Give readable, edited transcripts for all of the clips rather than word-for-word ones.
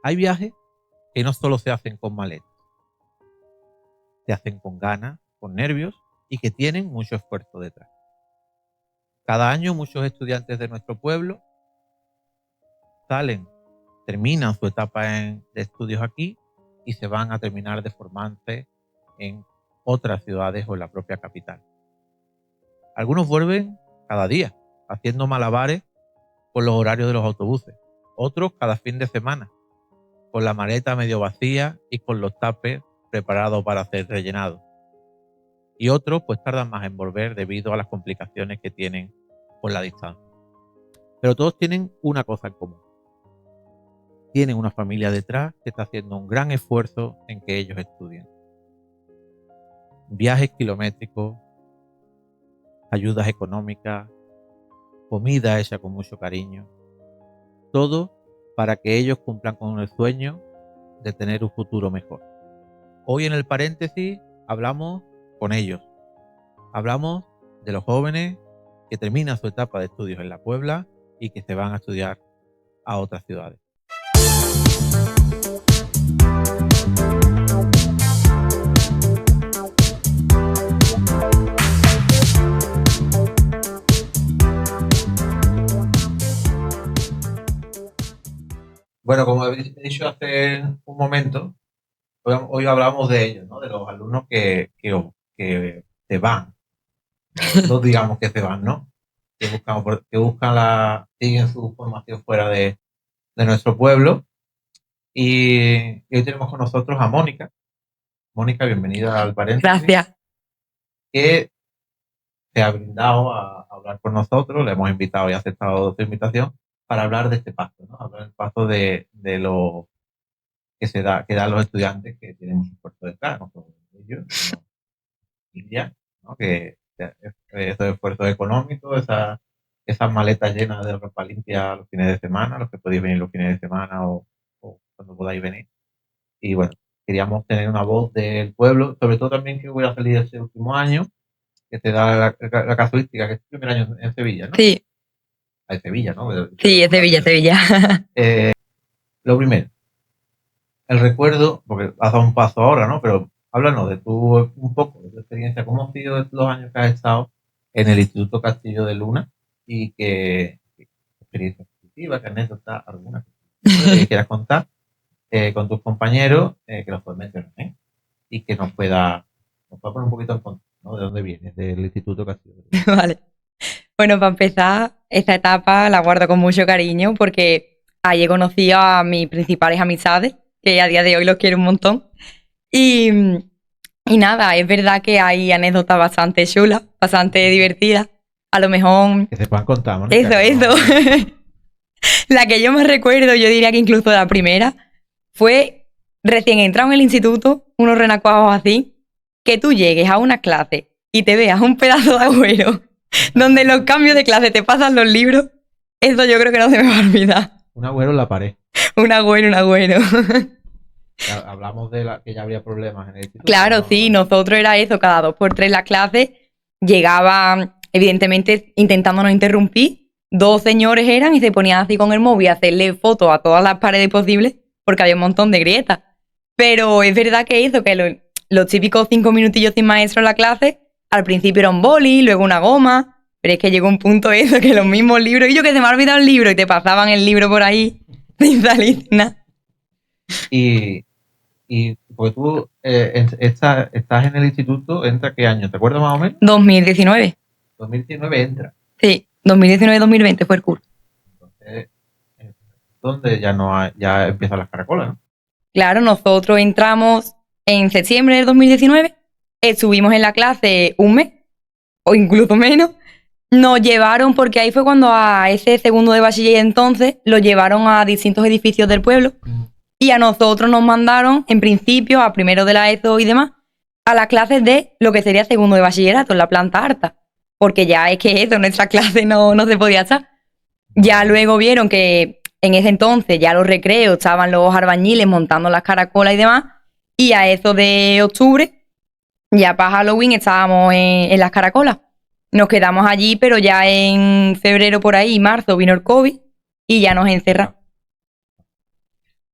Hay viajes que no solo se hacen con maletas, se hacen con ganas, con nervios y que tienen mucho esfuerzo detrás. Cada año muchos estudiantes de nuestro pueblo terminan su etapa de estudios aquí y se van a terminar de formarse en otras ciudades o en la propia capital. Algunos vuelven cada día, haciendo malabares con los horarios de los autobuses. Otros cada fin de semana, con la maleta medio vacía y con los tapes preparados para ser rellenados. Y otros pues tardan más en volver debido a las complicaciones que tienen con la distancia. Pero todos tienen una cosa en común. Tienen una familia detrás que está haciendo un gran esfuerzo en que ellos estudien. Viajes kilométricos, ayudas económicas, comida hecha con mucho cariño. Todo para que ellos cumplan con el sueño de tener un futuro mejor. Hoy en el paréntesis hablamos con ellos. Hablamos de los jóvenes que terminan su etapa de estudios en la Puebla y que se van a estudiar a otras ciudades. Bueno, como he dicho hace un momento, hoy hablamos de ellos, ¿no? De los alumnos que se van. No digamos que se van, ¿no? Siguen su formación fuera de nuestro pueblo. Y hoy tenemos con nosotros a Mónica. Mónica, bienvenida al paréntesis. Gracias. Que se ha brindado a hablar con nosotros, le hemos invitado y ha aceptado su invitación para hablar de este paso, ¿no? Hablar del paso de lo que dan los estudiantes que tienen mucho esfuerzo detrás, no solo ellos, sino familia, ¿no? Que esos esfuerzos económicos, esas maletas llenas de ropa limpia los fines de semana, los que podéis venir los fines de semana o cuando podáis venir. Y bueno, queríamos tener una voz del pueblo, sobre todo también que voy a salir este último año, que te da la casuística, que es el primer año en Sevilla, ¿no? Sí. En Sevilla, ¿no? Sí, es Sevilla. Lo primero, el recuerdo, porque has dado un paso ahora, ¿no? Pero háblanos de un poco de tu experiencia, cómo han sido los años que has estado en el Instituto Castillo de Luna y qué experiencia positiva, qué anécdota, alguna que quieras contar con tus compañeros, que los puedes mencionar, ¿eh? Y que nos pueda poner un poquito en contexto, ¿no? ¿De dónde vienes? Del Instituto Castillo de Luna. Vale. Bueno, para empezar, esta etapa la guardo con mucho cariño porque ahí he conocido a mis principales amistades, que a día de hoy los quiero un montón. Y nada, es verdad que hay anécdotas bastante chulas, bastante divertidas. A lo mejor... Que se puedan contar, Mónica. Eso. La que yo más recuerdo, yo diría que incluso la primera, fue recién entrado en el instituto, unos renacuajos así, que tú llegues a una clase y te veas un pedazo de agüero donde los cambios de clase te pasan los libros. Eso yo creo que no se me va a olvidar. Un agüero en la pared. Un agüero. Hablamos de que ya habría problemas en el instituto. Claro, sí, nosotros era eso, cada 2 por 3 las clases llegaban, evidentemente, intentando no interrumpir. 2 señores eran y se ponían así con el móvil a hacerle fotos a todas las paredes posibles porque había un montón de grietas. Pero es verdad que eso, que los típicos 5 minutillos sin maestro en la clase, al principio era un boli, luego una goma, pero es que llegó un punto eso, que los mismos libros, y yo que se me ha olvidado el libro, y te pasaban el libro por ahí sin salir nada. Y porque tú estás en el instituto, ¿entra qué año? ¿Te acuerdas más o menos? 2019. 2019 entra. Sí, 2019-2020 fue el curso. Entonces, donde ya empiezan las caracolas, ¿no? Claro, nosotros entramos en septiembre del 2019, estuvimos en la clase un mes, o incluso menos. Nos llevaron, porque ahí fue cuando a ese segundo de bachiller entonces, lo llevaron a distintos edificios del pueblo. Y a nosotros nos mandaron, en principio, a primero de la ESO y demás, a las clases de lo que sería segundo de bachillerato, en la planta alta. Porque ya es que eso, nuestra clase no se podía estar. Ya luego vieron que en ese entonces ya los recreos estaban los albañiles montando las caracolas y demás. Y a eso de octubre, ya para Halloween estábamos en las caracolas. Nos quedamos allí, pero ya en febrero por ahí, marzo, vino el COVID y ya nos encerraron.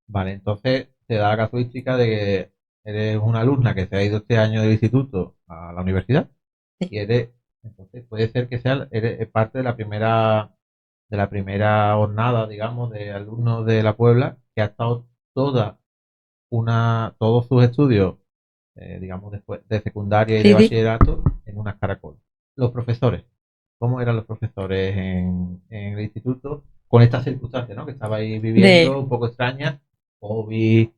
Vale, entonces te da la casuística de que eres una alumna que se ha ido este año del instituto a la universidad y entonces puede ser que eres parte de la primera jornada, digamos, de alumnos de la Puebla que ha estado toda todos sus estudios, digamos, después de secundaria y de Sí, sí. bachillerato en unas caracolas. Los profesores, ¿cómo eran los profesores en el instituto con estas circunstancias, ¿no? Que estabais De, viviendo un poco extrañas, hobbies,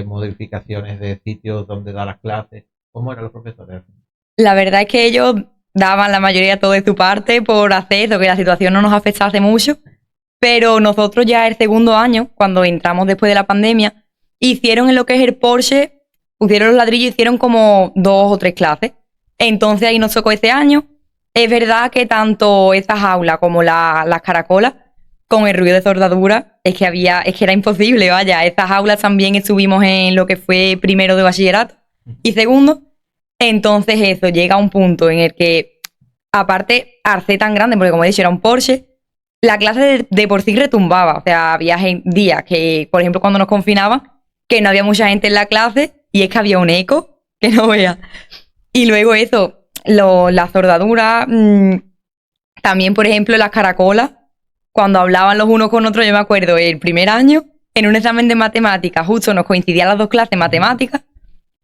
modificaciones de sitios donde da las clases? ¿Cómo eran los profesores? la verdad es que ellos daban la mayoría todo de su parte por hacer eso, que la situación no nos afectase mucho. Pero nosotros ya el segundo año, cuando entramos después de la pandemia, hicieron en lo que es el Porsche, pusieron los ladrillos y hicieron como 2 o 3 clases. Entonces ahí nos tocó ese año. Es verdad que tanto esas aulas como las caracolas, con el ruido de soldadura, es que era imposible, vaya. Esas aulas también estuvimos en lo que fue primero de bachillerato y segundo. Entonces eso, llega a un punto en el que, aparte, al ser tan grande, porque como he dicho, era un Porsche, la clase de por sí retumbaba. O sea, había días que, por ejemplo, cuando nos confinaban, que no había mucha gente en la clase y es que había un eco que no vea. Y luego eso, la sordadura, también, por ejemplo, las caracolas, cuando hablaban los unos con otros, yo me acuerdo, el primer año, en un examen de matemáticas, justo nos coincidían las dos clases de matemáticas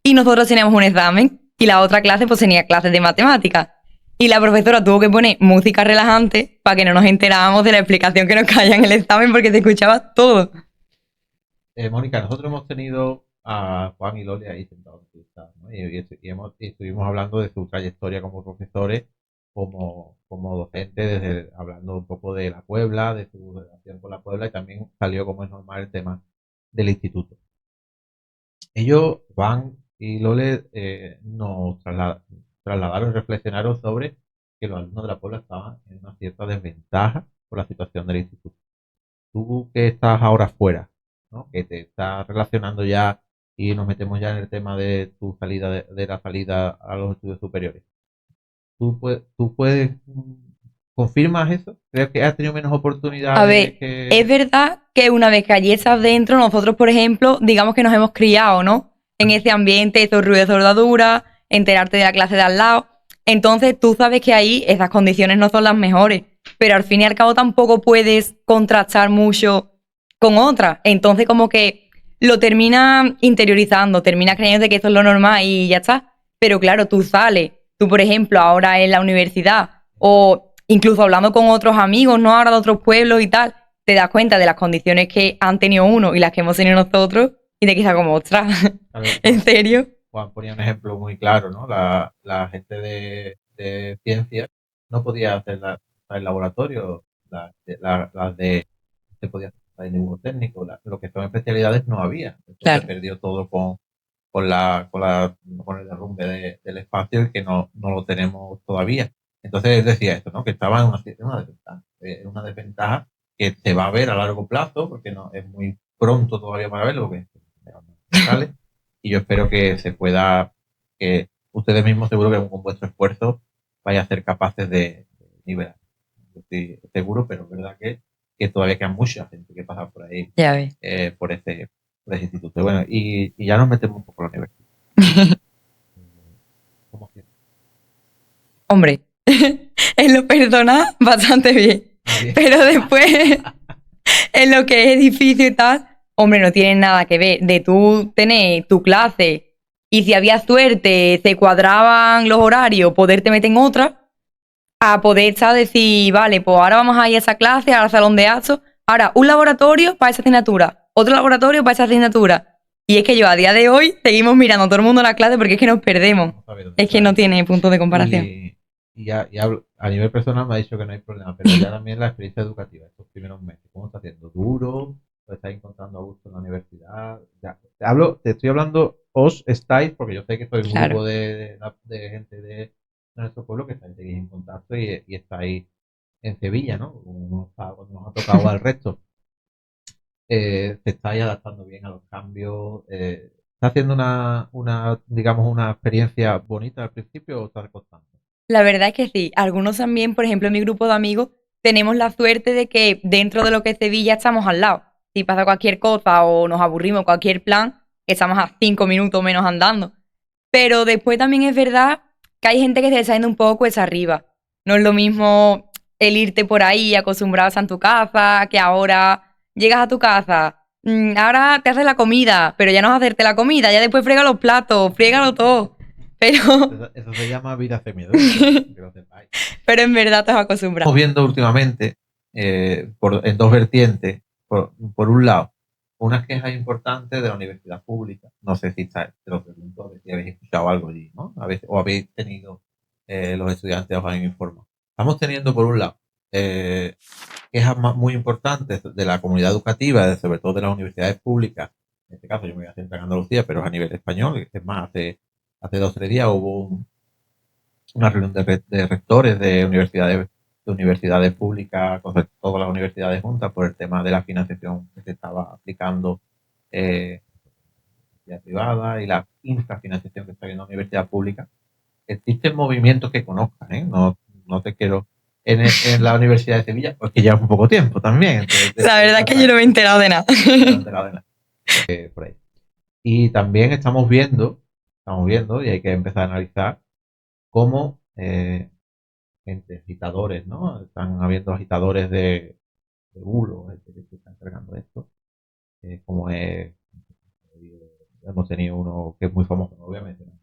y nosotros teníamos un examen y la otra clase pues tenía clases de matemáticas. Y la profesora tuvo que poner música relajante para que no nos enterábamos de la explicación que nos caía en el examen porque se escuchaba todo. Mónica, nosotros hemos tenido a Juan y Loli ahí sentados, ¿no? Y estuvimos hablando de su trayectoria como profesores, como docentes, hablando un poco de la Puebla, de su relación con la Puebla, y también salió, como es normal, el tema del instituto. Ellos, Juan y Lole, trasladaron y reflexionaron sobre que los alumnos de la Puebla estaban en una cierta desventaja por la situación del instituto. Tú que estás ahora fuera, ¿no? Que te estás relacionando ya y nos metemos ya en el tema de tu salida, de la salida a los estudios superiores. ¿Tú confirmas eso? ¿Crees que has tenido menos A oportunidades ver, es que... verdad que una vez que allí estás dentro, nosotros, por ejemplo, digamos que nos hemos criado, ¿no? En ese ambiente, esos ruidos de soldadura, enterarte de la clase de al lado. Entonces tú sabes que ahí esas condiciones no son las mejores, pero al fin y al cabo tampoco puedes contrastar mucho con otras. Entonces como que lo termina interiorizando, termina creyendo que eso es lo normal y ya está. Pero claro, tú sales, tú por ejemplo ahora en la universidad o incluso hablando con otros amigos, no ahora de otros pueblos y tal, te das cuenta de las condiciones que han tenido uno y las que hemos tenido nosotros y te quedas como, ostras, A ver, ¿en serio? Juan ponía un ejemplo muy claro, ¿no? La gente de ciencias no podía hacer el laboratorio, las de se podía hacer el dibujo técnico, lo que son especialidades no había. Eso se Claro. perdió todo con el derrumbe del espacio y que no lo tenemos todavía. Entonces él decía esto, ¿no? Que estaba en una desventaja que se va a ver a largo plazo, porque no es muy pronto todavía para verlo, porque sale, y yo espero que que ustedes mismos seguro que con vuestro esfuerzo vaya a ser capaces de nivelar. Yo estoy seguro, pero es verdad que todavía queda mucha gente que pasa por ahí, Ya ves. por ese instituto. Bueno, y ya nos metemos un poco en la universidad. ¿Cómo que? Hombre, en lo personal, bastante bien. Ah, bien. Pero después, en lo que es edificio y tal, hombre, no tiene nada que ver. De tú tener tu clase y si había suerte, se cuadraban los horarios, poderte meter en otra, a poder ¿sabes? Decir, vale, pues ahora vamos a ir a esa clase, al salón de actos, ahora un laboratorio para esa asignatura, otro laboratorio para esa asignatura. Y es que yo a día de hoy seguimos mirando a todo el mundo la clase porque es que nos perdemos. No sabe dónde Es que está. no tiene punto de comparación. A nivel personal me ha dicho que no hay problema, pero ya también la experiencia educativa, estos primeros meses, ¿cómo está haciendo? ¿Duro? ¿Lo estáis encontrando a gusto en la universidad? Ya, te estoy hablando, os estáis, porque yo sé que sois un Claro. grupo de gente de nuestro pueblo que estáis en contacto y estáis en Sevilla, ¿no? Cuando nos ha tocado al resto. Te estáis adaptando bien a los cambios. ¿Está haciendo digamos, una experiencia bonita al principio o está costando? La verdad es que sí. Algunos también, por ejemplo, en mi grupo de amigos, tenemos la suerte de que dentro de lo que es Sevilla estamos al lado. si pasa cualquier cosa o nos aburrimos, cualquier plan, estamos a 5 minutos menos andando. Pero después también es verdad que hay gente que se está yendo un poco cuesta arriba. No es lo mismo el irte por ahí acostumbrados en tu casa, que ahora llegas a tu casa, ahora te haces la comida, pero ya no es hacerte la comida, ya después friega los platos, friégalo todo. Pero, Eso se llama vida semidura, que lo sepáis. pero en verdad te has acostumbrado. Estamos viendo últimamente en dos vertientes. Por un lado, unas quejas importantes de la universidad pública. No sé si te lo pregunto, a ver si habéis escuchado algo allí, ¿no? O habéis tenido, los estudiantes os han informado. Estamos teniendo, por un lado, quejas muy importantes de la comunidad educativa, sobre todo de las universidades públicas. En este caso yo me voy a centrar en Andalucía, pero es a nivel español. Es más, hace 2 o 3 días hubo una reunión de rectores de universidades públicas, con todas las universidades juntas, por el tema de la financiación que se estaba aplicando la privada y la infrafinanciación que está habiendo en la universidad pública. Existen movimientos que conozcan, ¿eh? No te quiero... En la Universidad de Sevilla, pues que lleva un poco tiempo también. Entonces, La verdad es que yo no me he enterado de nada. No me he enterado de nada. Por ahí. Y también estamos viendo, y hay que empezar a analizar cómo gente, agitadores, ¿no? Están habiendo agitadores de bulos, gente que se está encargando de esto. Como hemos tenido uno que es muy famoso, obviamente, ¿no?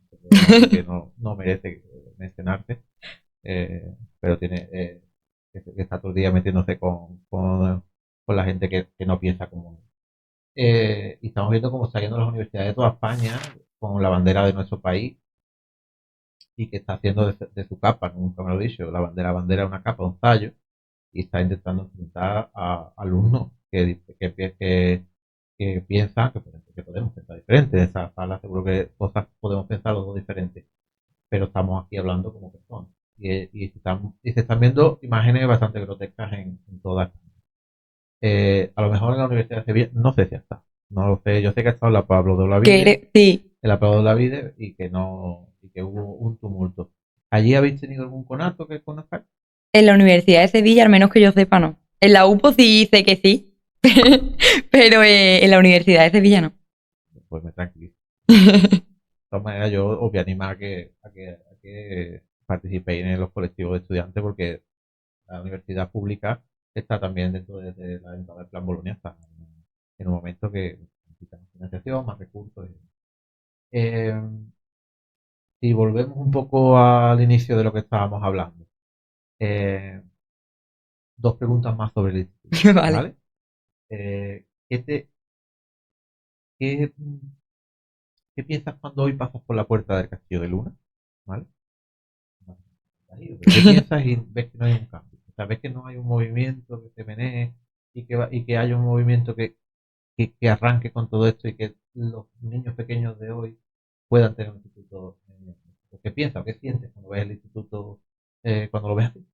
Que no merece mencionarse, pero tiene que está todo el día metiéndose con la gente que no piensa como él. Y estamos viendo cómo está yendo las universidades de toda España con la bandera de nuestro país y que está haciendo de su capa, nunca me lo he dicho, la bandera es una capa, un tallo, y está intentando enfrentar a alumnos que piensan que podemos pensar diferente. En esa sala seguro que cosas podemos pensar los dos diferentes, pero estamos aquí hablando como personas. Y se están viendo imágenes bastante grotescas en todas. A lo mejor en la Universidad de Sevilla, no sé si está. No lo sé. Yo sé que ha estado en la Pablo de Olavide, Sí. en la Pablo de Olavide, y que hubo un tumulto. ¿Allí habéis tenido algún conato que conozcáis? En la Universidad de Sevilla, al menos que yo sepa, no. En la UPO sí sé que sí, pero en la Universidad de Sevilla no. Pues me tranquilizo. De todas maneras, yo os voy a animar a que participéis en los colectivos de estudiantes, porque la universidad pública está también dentro de la entrada del Plan Bolonia, está en un momento que necesita más financiación, más recursos. Si volvemos un poco al inicio de lo que estábamos hablando, dos preguntas más sobre el instituto. Vale. ¿Vale? ¿Qué piensas cuando hoy pasas por la puerta del Castillo de Luna? ¿Vale? ¿Qué piensas y ves que no hay un cambio? O sea, ves que no hay un movimiento que se menee y que haya un movimiento que arranque con todo esto y que los niños pequeños de hoy puedan tener un instituto. ¿Qué piensas? ¿Qué sientes cuando ves el instituto, cuando lo ves así?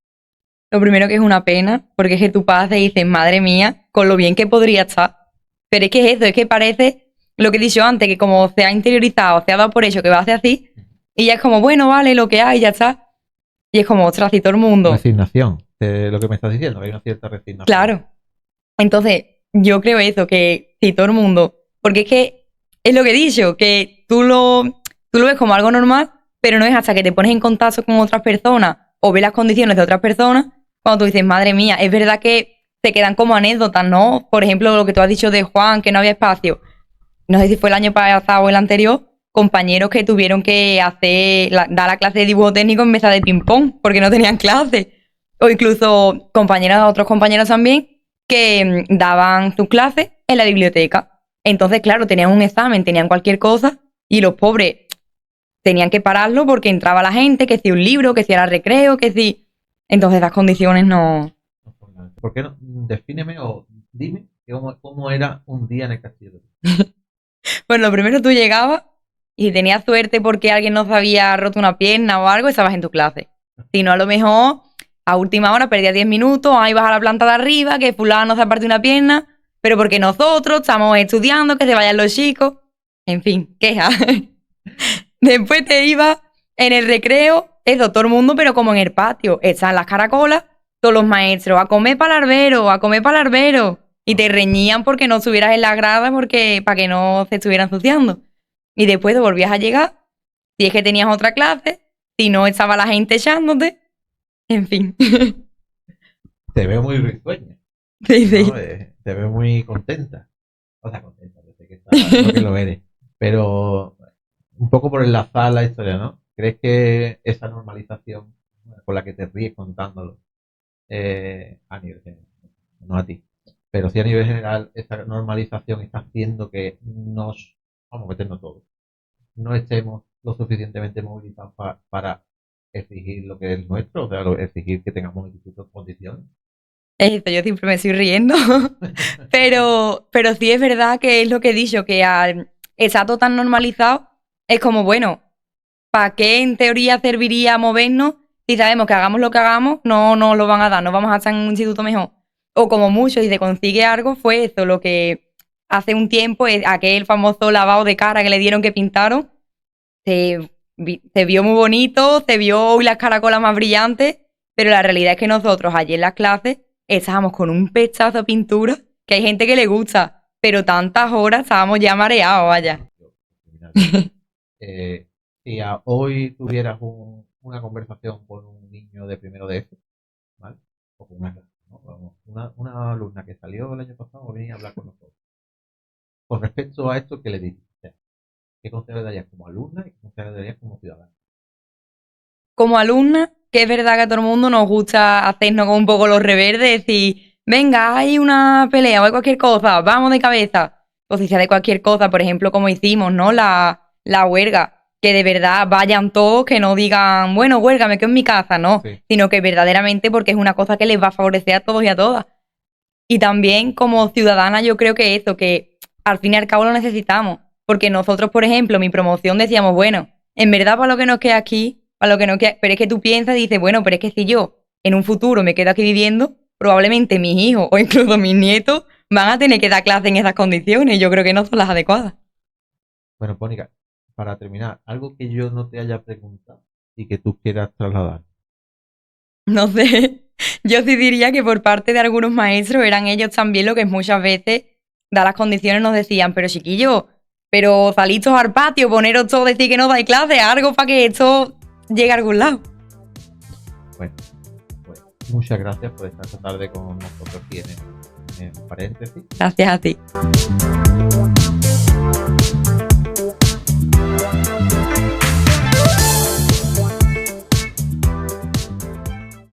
Lo primero que es una pena, porque es que tu padre dice, madre mía, con lo bien que podría estar. Pero es que es eso, es que parece lo que he dicho antes, que como se ha interiorizado, se ha dado por hecho que va a ser así, y ya es como, bueno, vale, lo que hay, ya está. Y es como, ostras, y todo el mundo. Resignación, lo que me estás diciendo, hay una cierta resignación. Claro. Entonces, yo creo eso, que si todo el mundo, porque es que es lo que he dicho, que tú lo ves como algo normal, pero no es hasta que te pones en contacto con otras personas o ves las condiciones de otras personas, cuando tú dices, madre mía, es verdad que te quedan como anécdotas, ¿no? Por ejemplo, lo que tú has dicho de Juan, que no había espacio. No sé si fue el año pasado o el anterior, compañeros que tuvieron que dar la clase de dibujo técnico en mesa de ping-pong, porque no tenían clase. O incluso otros compañeros también, que daban sus clases en la biblioteca. Entonces, claro, tenían un examen, tenían cualquier cosa, y los pobres tenían que pararlo porque entraba la gente, que si un libro, que si era recreo, que si... Entonces, esas condiciones no... ¿Por qué no? Defíneme o dime cómo era un día en el Castillo. Bueno, lo primero tú llegabas y si tenías suerte porque alguien no se había roto una pierna o algo, estabas en tu clase. Si no, a lo mejor a última hora perdías 10 minutos, ahí vas a la planta de arriba, que fulano se parte una pierna, pero porque nosotros estamos estudiando, que se vayan los chicos. En fin, queja. Después te ibas en el recreo, eso, todo el mundo, pero como en el patio. Están las caracolas, todos los maestros, a comer para el albero, a comer para el albero. Y te reñían porque no estuvieras en la grada para que no se estuvieran ensuciando. Y después te volvías a llegar, si es que tenías otra clase, si no estaba la gente echándote, en fin. Te veo muy risueña, Sí, sí. ¿no? Te veo muy contenta. O sea, contenta, desde que no que lo eres. Pero un poco por enlazar la historia, ¿no? ¿Crees que esa normalización con la que te ríes contándolo a nivel general, no a ti, pero sí a nivel general, esa normalización está haciendo que vamos a meternos todos, no estemos lo suficientemente movilizados para exigir lo que es nuestro, o sea, exigir que tengamos institutos condiciones? Esto, yo siempre me estoy riendo. Pero sí es verdad que es lo que he dicho, que al estar todo tan normalizado, es como, bueno, ¿para qué en teoría serviría movernos si sabemos que hagamos lo que hagamos, no nos lo van a dar, no vamos a estar en un instituto mejor? O como mucho, si se consigue algo, fue eso, lo que hace un tiempo, aquel famoso lavado de cara que le dieron que pintaron, se vio muy bonito, se vio hoy las caracolas más brillantes, pero la realidad es que nosotros allí en las clases estábamos con un pechazo de pintura que hay gente que le gusta, pero tantas horas estábamos ya mareados, vaya. Si hoy tuvieras una conversación con un niño de primero de eso, ¿vale? O con una, ¿no? Vamos, una alumna que salió el año pasado venía a hablar con nosotros. Con respecto a esto, ¿qué le dices? O sea, ¿qué consejo le darías como alumna y qué consejo le darías como ciudadana? Como alumna, que es verdad que a todo el mundo nos gusta hacernos como un poco los reverdes, decir, venga, hay una pelea o hay cualquier cosa, vamos de cabeza. O si se de cualquier cosa, por ejemplo, como hicimos, ¿no? La huelga. Que de verdad vayan todos, que no digan, bueno, huelga, me quedo en mi casa, no. Sí. Sino que verdaderamente porque es una cosa que les va a favorecer a todos y a todas. Y también como ciudadana yo creo que eso, que al fin y al cabo lo necesitamos. Porque nosotros, por ejemplo, mi promoción decíamos, bueno, en verdad para lo que nos queda aquí, para lo que nos queda, pero es que tú piensas y dices, bueno, pero es que si yo en un futuro me quedo aquí viviendo, probablemente mis hijos o incluso mis nietos van a tener que dar clase en esas condiciones y yo creo que no son las adecuadas. Bueno, Pónica, para terminar, algo que yo no te haya preguntado y que tú quieras trasladar. No sé, yo sí diría que por parte de algunos maestros eran ellos también lo que muchas veces, dadas las condiciones, nos decían, pero chiquillos, pero salid todos al patio, poneros todos, decir que no dais clase, algo para que esto llegue a algún lado. Bueno, pues muchas gracias por estar esta tarde con nosotros aquí en paréntesis. Gracias a ti.